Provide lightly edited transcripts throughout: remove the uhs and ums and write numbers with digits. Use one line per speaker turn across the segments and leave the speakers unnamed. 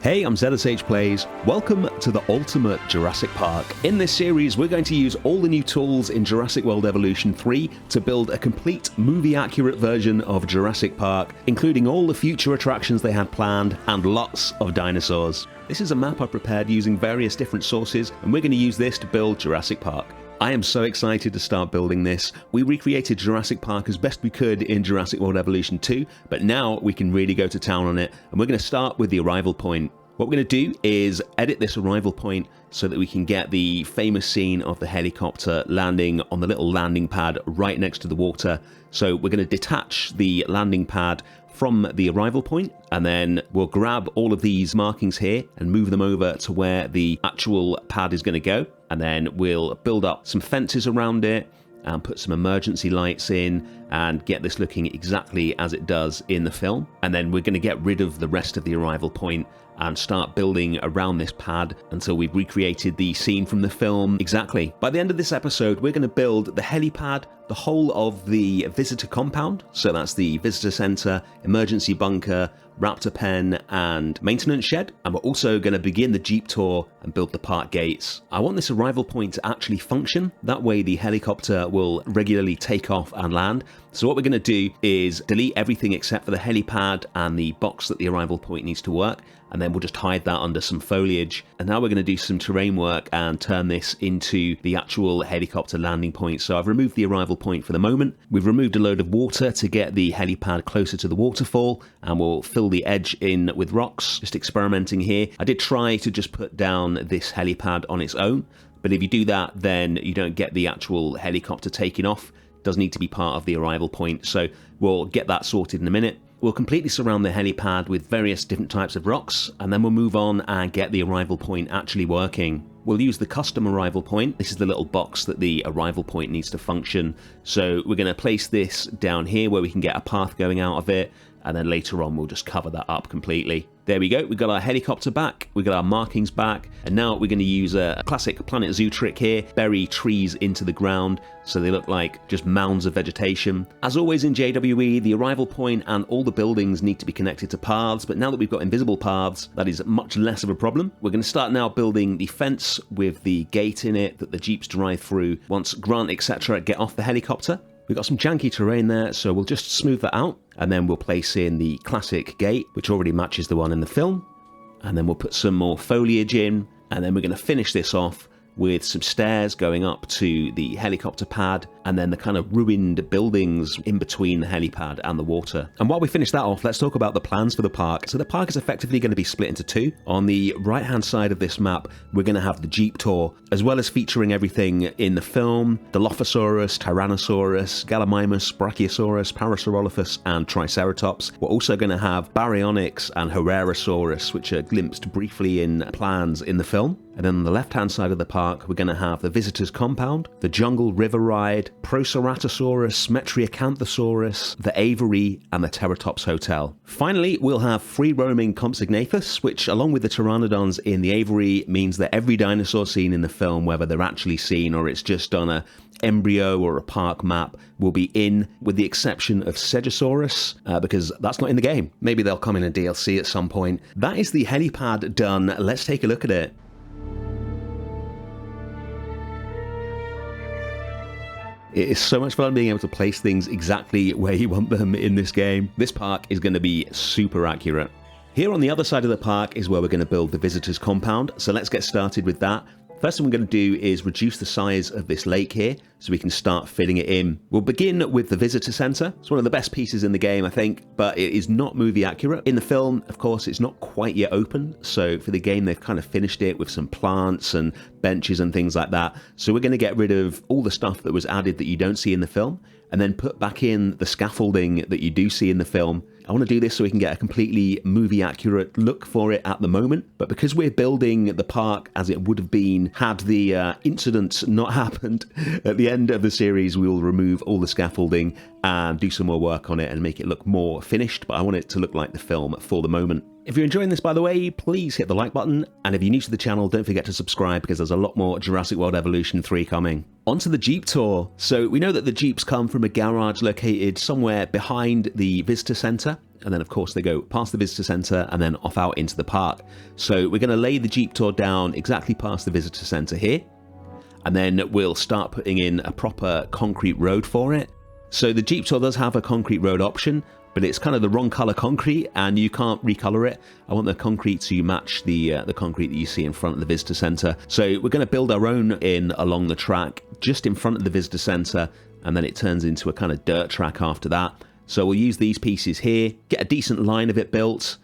Hey, I'm ZSH Plays. Welcome to the ultimate Jurassic Park. In this series, we're going to use all the new tools in Jurassic World Evolution 3 to build a complete movie-accurate version of Jurassic Park, including all the future attractions they had planned and lots of dinosaurs. This is a map I prepared using various different sources, and we're going to use this to build Jurassic Park. I am so excited to start building this. We recreated Jurassic Park as best we could in Jurassic World Evolution 2, but now we can really go to town on it, and we're going to start with the arrival point. What we're going to do is edit this arrival point so that we can get the famous scene of the helicopter landing on the little landing pad right next to the water. So we're going to detach the landing pad from the arrival point, and then we'll grab all of these markings here and move them over to where the actual pad is going to go. And then we'll build up some fences around it and put some emergency lights in and get this looking exactly as it does in the film. And then we're going to get rid of the rest of the arrival point and start building around this pad until we've recreated the scene from the film exactly. By the end of this episode, we're going to build the helipad, the whole of the visitor compound, so that's the visitor center, emergency bunker, Raptor Pen, and maintenance shed. And we're also going to begin the Jeep tour and build the park gates. I want this arrival point to actually function. That way the helicopter will regularly take off and land. So what we're going to do is delete everything except for the helipad and the box that the arrival point needs to work, and then we'll just hide that under some foliage. And now we're going to do some terrain work and turn this into the actual helicopter landing point. So I've removed the arrival point for the moment. We've removed a load of water to get the helipad closer to the waterfall, and we'll fill the edge in with rocks, just experimenting here. I did try to just put down this helipad on its own, but if you do that, then you don't get the actual helicopter taking off. It does need to be part of the arrival point, so we'll get that sorted in a minute. We'll completely surround the helipad with various different types of rocks, and then we'll move on and get the arrival point actually working. We'll use the custom arrival point. This is the little box that the arrival point needs to function. So we're going to place this down here where we can get a path going out of it, and then later on we'll just cover that up completely. There we go, we've got our helicopter back, we've got our markings back, and now we're going to use a classic Planet Zoo trick here, bury trees into the ground so they look like just mounds of vegetation. As always in JWE, the arrival point and all the buildings need to be connected to paths, but now that we've got invisible paths, that is much less of a problem. We're going to start now building the fence with the gate in it that the Jeeps drive through once Grant, etc. get off the helicopter. We've got some janky terrain there, so we'll just smooth that out, and then we'll place in the classic gate, which already matches the one in the film, and then we'll put some more foliage in, and then we're going to finish this off with some stairs going up to the helicopter pad, and then the kind of ruined buildings in between the helipad and the water. And while we finish that off, let's talk about the plans for the park. So the park is effectively going to be split into two. On the right-hand side of this map, we're going to have the Jeep tour, as well as featuring everything in the film: Dilophosaurus, Tyrannosaurus, Gallimimus, Brachiosaurus, Parasaurolophus, and Triceratops. We're also going to have Baryonyx and Herrerasaurus, which are glimpsed briefly in plans in the film. And then on the left-hand side of the park, we're going to have the Visitors Compound, the Jungle River Ride, Proceratosaurus, Metriacanthosaurus, the Aviary, and the Teratops Hotel. Finally, we'll have free-roaming Compsognathus, which, along with the Pteranodons in the Aviary, means that every dinosaur seen in the film, whether they're actually seen or it's just on a embryo or a park map, will be in, with the exception of Stegosaurus, because that's not in the game. Maybe they'll come in a DLC at some point. That is the helipad done. Let's take a look at it. It is so much fun being able to place things exactly where you want them in this game. This park is going to be super accurate. Here on the other side of the park is where we're going to build the visitors compound, so let's get started with that. First thing we're going to do is reduce the size of this lake here so we can start filling it in. We'll begin with the visitor center. It's one of the best pieces in the game, I think, but it is not movie accurate. In the film, of course, it's not quite yet open, so for the game they've kind of finished it with some plants and benches and things like that. So we're going to get rid of all the stuff that was added that you don't see in the film, and then put back in the scaffolding that you do see in the film. I want to do this so we can get a completely movie accurate look for it at the moment, but because we're building the park as it would have been had the incident not happened at the end of the series, we will remove all the scaffolding and do some more work on it and make it look more finished, but I want it to look like the film for the moment. If you're enjoying this, by the way, please hit the like button, and if you're new to the channel, don't forget to subscribe because there's a lot more Jurassic World Evolution 3 coming. Onto the Jeep tour. So we know that the Jeeps come from a garage located somewhere behind the visitor center, and then of course they go past the visitor center and then off out into the park. So we're going to lay the Jeep tour down exactly past the visitor center here, and then we'll start putting in a proper concrete road for it. So the Jeep tour does have a concrete road option, but it's kind of the wrong color concrete and you can't recolor it. I want the concrete to match the concrete that you see in front of the visitor center. So we're going to build our own in along the track just in front of the visitor center, and then it turns into a kind of dirt track after that. So we'll use these pieces here, get a decent line of it built,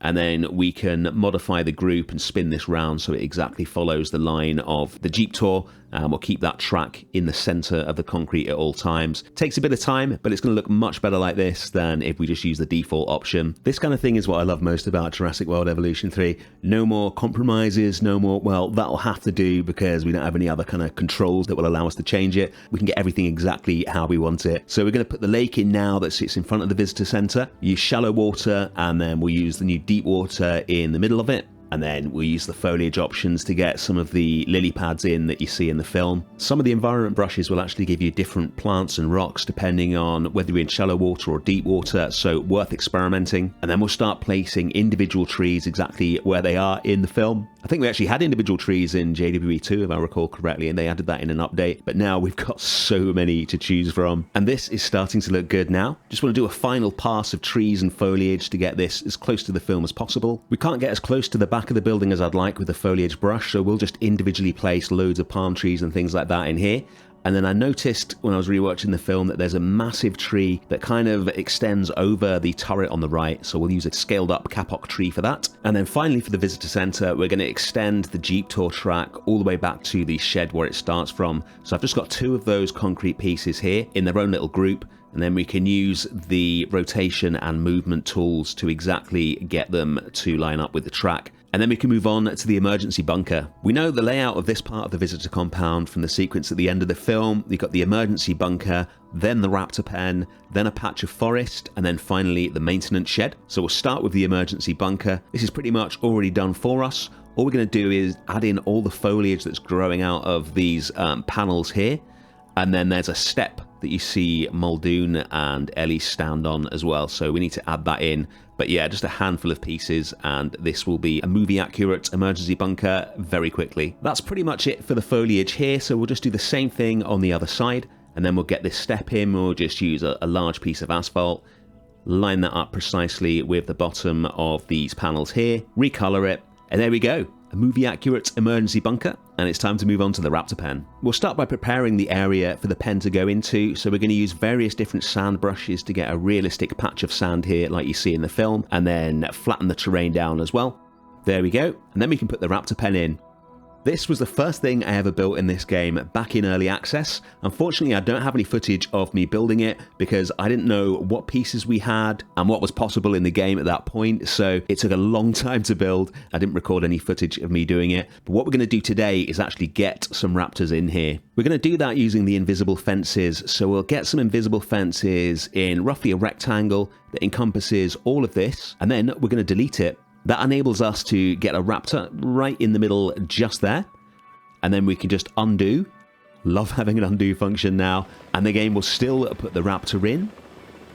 and then we can modify the group and spin this round so it exactly follows the line of the Jeep tour. We'll keep that track in the center of the concrete at all times. Takes a bit of time, but it's going to look much better like this than if we just use the default option. This kind of thing is what I love most about Jurassic World Evolution 3. No more compromises, no more, well, that'll have to do because we don't have any other kind of controls that will allow us to change it. We can get everything exactly how we want it. So we're going to put the lake in now that sits in front of the visitor center, use shallow water, and then we'll use the new deep water in the middle of it. And then we'll use the foliage options to get some of the lily pads in that you see in the film. Some of the environment brushes will actually give you different plants and rocks depending on whether you're in shallow water or deep water, so worth experimenting. And then we'll start placing individual trees exactly where they are in the film. I think we actually had individual trees in JWE2 if I recall correctly, and they added that in an update, but now we've got so many to choose from. And this is starting to look good now. Just want to do a final pass of trees and foliage to get this as close to the film as possible. We can't get as close to the back of the building as I'd like with the foliage brush, so we'll just individually place loads of palm trees and things like that in here. And then I noticed when I was rewatching the film that there's a massive tree that kind of extends over the turret on the right, so we'll use a scaled up kapok tree for that. And then finally for the visitor center, we're going to extend the Jeep tour track all the way back to the shed where it starts from. So I've just got two of those concrete pieces here in their own little group, and then we can use the rotation and movement tools to exactly get them to line up with the track. And then we can move on to the emergency bunker. We know the layout of this part of the visitor compound from the sequence at the end of the film. You've got the emergency bunker, then the Raptor Pen, then a patch of forest, and then finally the maintenance shed. So we'll start with the emergency bunker. This is pretty much already done for us. All we're going to do is add in all the foliage that's growing out of these panels here. And then there's a step that you see Muldoon and Ellie stand on as well. So we need to add that in. But yeah, just a handful of pieces, and this will be a movie-accurate emergency bunker very quickly. That's pretty much it for the foliage here, so we'll just do the same thing on the other side, and then we'll get this step in. We'll just use a large piece of asphalt, line that up precisely with the bottom of these panels here, recolor it, and there we go. A movie-accurate emergency bunker, and it's time to move on to the Raptor Pen. We'll start by preparing the area for the pen to go into, so we're going to use various different sand brushes to get a realistic patch of sand here like you see in the film, and then flatten the terrain down as well. There we go, and then we can put the Raptor Pen in. This was the first thing I ever built in this game back in early access. Unfortunately, I don't have any footage of me building it because I didn't know what pieces we had and what was possible in the game at that point, so it took a long time to build. I didn't record any footage of me doing it, but what we're going to do today is actually get some raptors in here. We're going to do that using the invisible fences, so we'll get some invisible fences in roughly a rectangle that encompasses all of this, and then we're going to delete it. That enables us to get a raptor right in the middle just there. And then we can just undo. Love having an undo function now. And the game will still put the raptor in.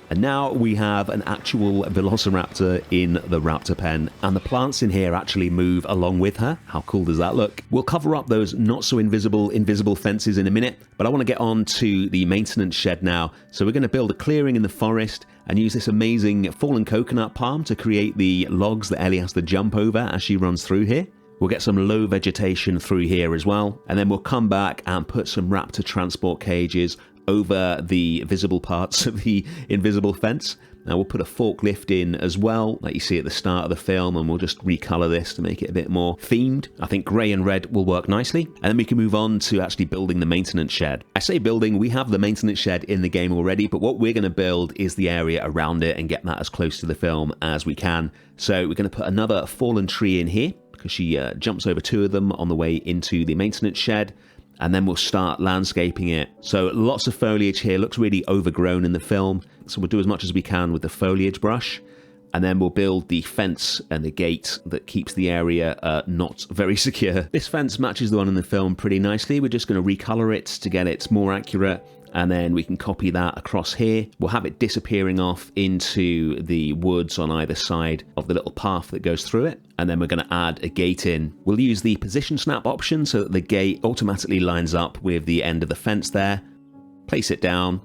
And now we have an actual velociraptor in the Raptor Pen. And the plants in here actually move along with her. How cool does that look? We'll cover up those not so invisible fences in a minute. But I want to get on to the maintenance shed now. So we're going to build a clearing in the forest and use this amazing fallen coconut palm to create the logs that Ellie has to jump over as she runs through here. We'll get some low vegetation through here as well, and then we'll come back and put some raptor transport cages over the visible parts of the invisible fence. Now we'll put a forklift in as well, like you see at the start of the film, and we'll just recolor this to make it a bit more themed. I think grey and red will work nicely, and then we can move on to actually building the maintenance shed. I say building, we have the maintenance shed in the game already, but what we're going to build is the area around it and get that as close to the film as we can. So we're going to put another fallen tree in here, because she jumps over two of them on the way into the maintenance shed. And then we'll start landscaping it. So lots of foliage here, looks really overgrown in the film. So we'll do as much as we can with the foliage brush. and then we'll build the fence and the gate that keeps the area not very secure. This fence matches the one in the film pretty nicely. We're just going to recolor it to get it more accurate, and then we can copy that across here. We'll have it disappearing off into the woods on either side of the little path that goes through it, and then we're going to add a gate in. We'll use the position snap option so that the gate automatically lines up with the end of the fence there. Place it down.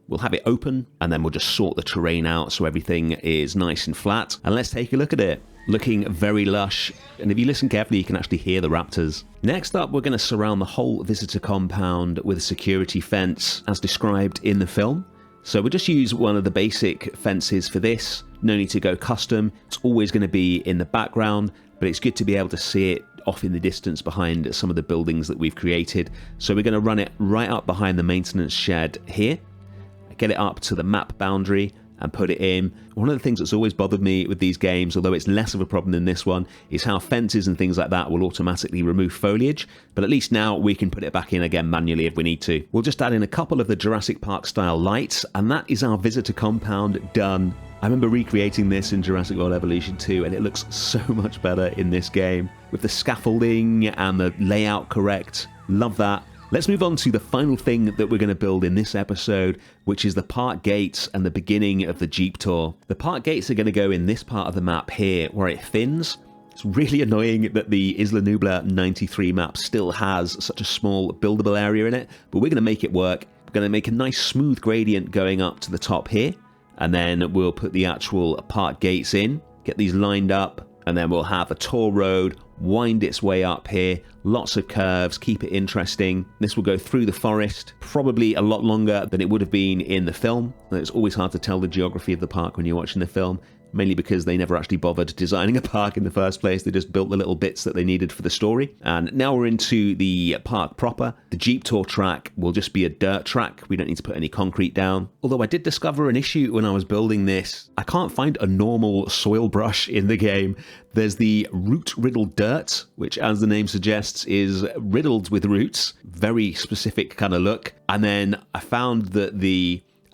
We'll have it open, and then we'll just sort the terrain out so everything is nice and flat. And let's take a look at it. Looking very lush, and if you listen carefully, you can actually hear the raptors. Next up, we're going to surround the whole visitor compound with a security fence as described in the film. So we'll just use one of the basic fences for this. No need to go custom. It's always going to be in the background, but it's good to be able to see it off in the distance behind some of the buildings that we've created. So we're going to run it right up behind the maintenance shed here. Get it up to the map boundary and put it in. One of the things that's always bothered me with these games, although it's less of a problem than this one, is how fences and things like that will automatically remove foliage, but at least now we can put it back in again manually if we need to. We'll just add in a couple of the Jurassic Park style lights, and that is our visitor compound done. I remember recreating this in Jurassic World Evolution 2, and it looks so much better in this game, with the scaffolding and the layout correct. Love that. Let's move on to the final thing that we're going to build in this episode, which is the park gates and the beginning of the Jeep tour. The park gates are going to go in this part of the map here where it thins. It's really annoying that the Isla Nublar 93 map still has such a small buildable area in it, but we're going to make it work. We're going to make a nice smooth gradient going up to the top here, and then we'll put the actual park gates in, get these lined up, and then we'll have a tour road wind its way up here, lots of curves, keep it interesting. This will go through the forest, probably a lot longer than it would have been in the film. It's always hard to tell the geography of the park when you're watching the film, mainly because they never actually bothered designing a park in the first place. They just built the little bits that they needed for the story. And now we're into the park proper. The Jeep Tour track will just be a dirt track. We don't need to put any concrete down. Although I did discover an issue when I was building this. I can't find a normal soil brush in the game. There's the root-riddled dirt, which, as the name suggests, is riddled with roots. Very specific kind of look. And then I found that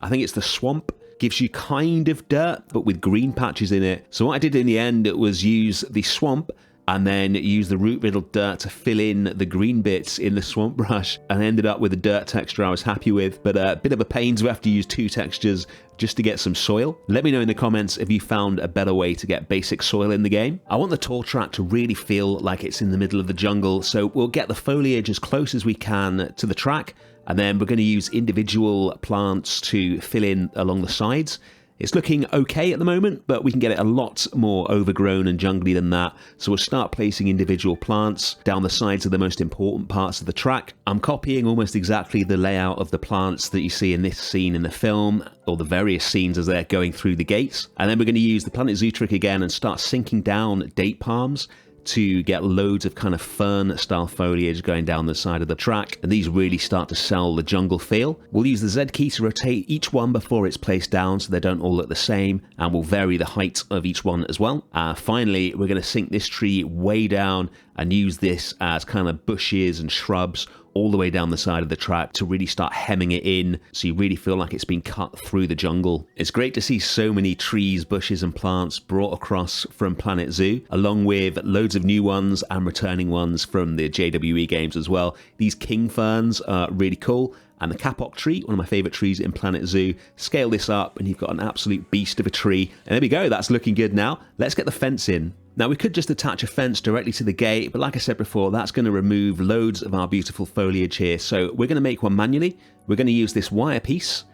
I think it's the swamp, gives you kind of dirt, but with green patches in it. So what I did in the end was use the swamp and then use the root-riddled dirt to fill in the green bits in the swamp brush, and I ended up with a dirt texture I was happy with, but a bit of a pain to have to use two textures just to get some soil. Let me know in the comments if you found a better way to get basic soil in the game. I want the tour track to really feel like it's in the middle of the jungle, so we'll get the foliage as close as we can to the track, and then we're going to use individual plants to fill in along the sides. It's looking okay at the moment, but we can get it a lot more overgrown and jungly than that. So we'll start placing individual plants down the sides of the most important parts of the track. I'm copying almost exactly the layout of the plants that you see in this scene in the film, or the various scenes as they're going through the gates. And then we're going to use the Planet Zoo trick again and start sinking down date palms to get loads of kind of fern style foliage going down the side of the track, and these really start to sell the jungle feel. We'll use the Z key to rotate each one before it's placed down so they don't all look the same, and we'll vary the height of each one as well. Finally, we're going to sink this tree way down and use this as kind of bushes and shrubs all the way down the side of the track to really start hemming it in so you really feel like it's been cut through the jungle. It's great to see so many trees, bushes and plants brought across from Planet Zoo, along with loads of new ones and returning ones from the JWE games as well. These king ferns are really cool, and the kapok tree, one of my favourite trees in Planet Zoo. Scale this up and you've got an absolute beast of a tree. And there we go, that's looking good now. Let's get the fence in. Now we could just attach a fence directly to the gate, but like I said before, that's going to remove loads of our beautiful foliage here. So we're going to make one manually. We're going to use this wire piece,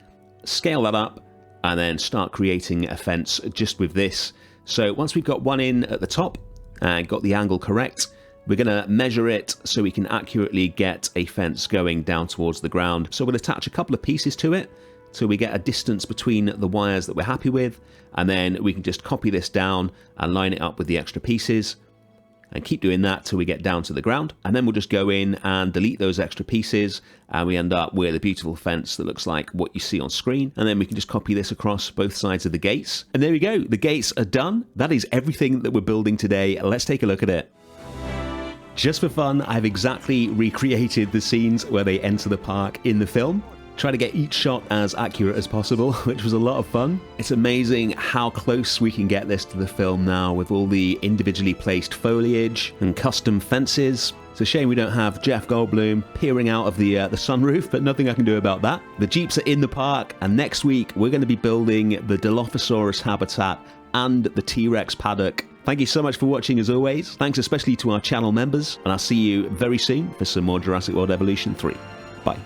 scale that up, and then start creating a fence just with this. So once we've got one in at the top and got the angle correct, we're going to measure it so we can accurately get a fence going down towards the ground. So we'll attach a couple of pieces to it so we get a distance between the wires that we're happy with, and then we can just copy this down and line it up with the extra pieces and keep doing that till we get down to the ground. And then we'll just go in and delete those extra pieces, and we end up with a beautiful fence that looks like what you see on screen. And then we can just copy this across both sides of the gates. And there we go, the gates are done. That is everything that we're building today. Let's take a look at it. Just for fun, I've exactly recreated the scenes where they enter the park in the film. Try to get each shot as accurate as possible, which was a lot of fun. It's amazing how close we can get this to the film now with all the individually placed foliage and custom fences. It's a shame we don't have Jeff Goldblum peering out of the sunroof, but nothing I can do about that. The Jeeps are in the park, and next week we're going to be building the Dilophosaurus habitat and the T-Rex paddock. Thank you so much for watching as always. Thanks especially to our channel members, and I'll see you very soon for some more Jurassic World Evolution 3. Bye.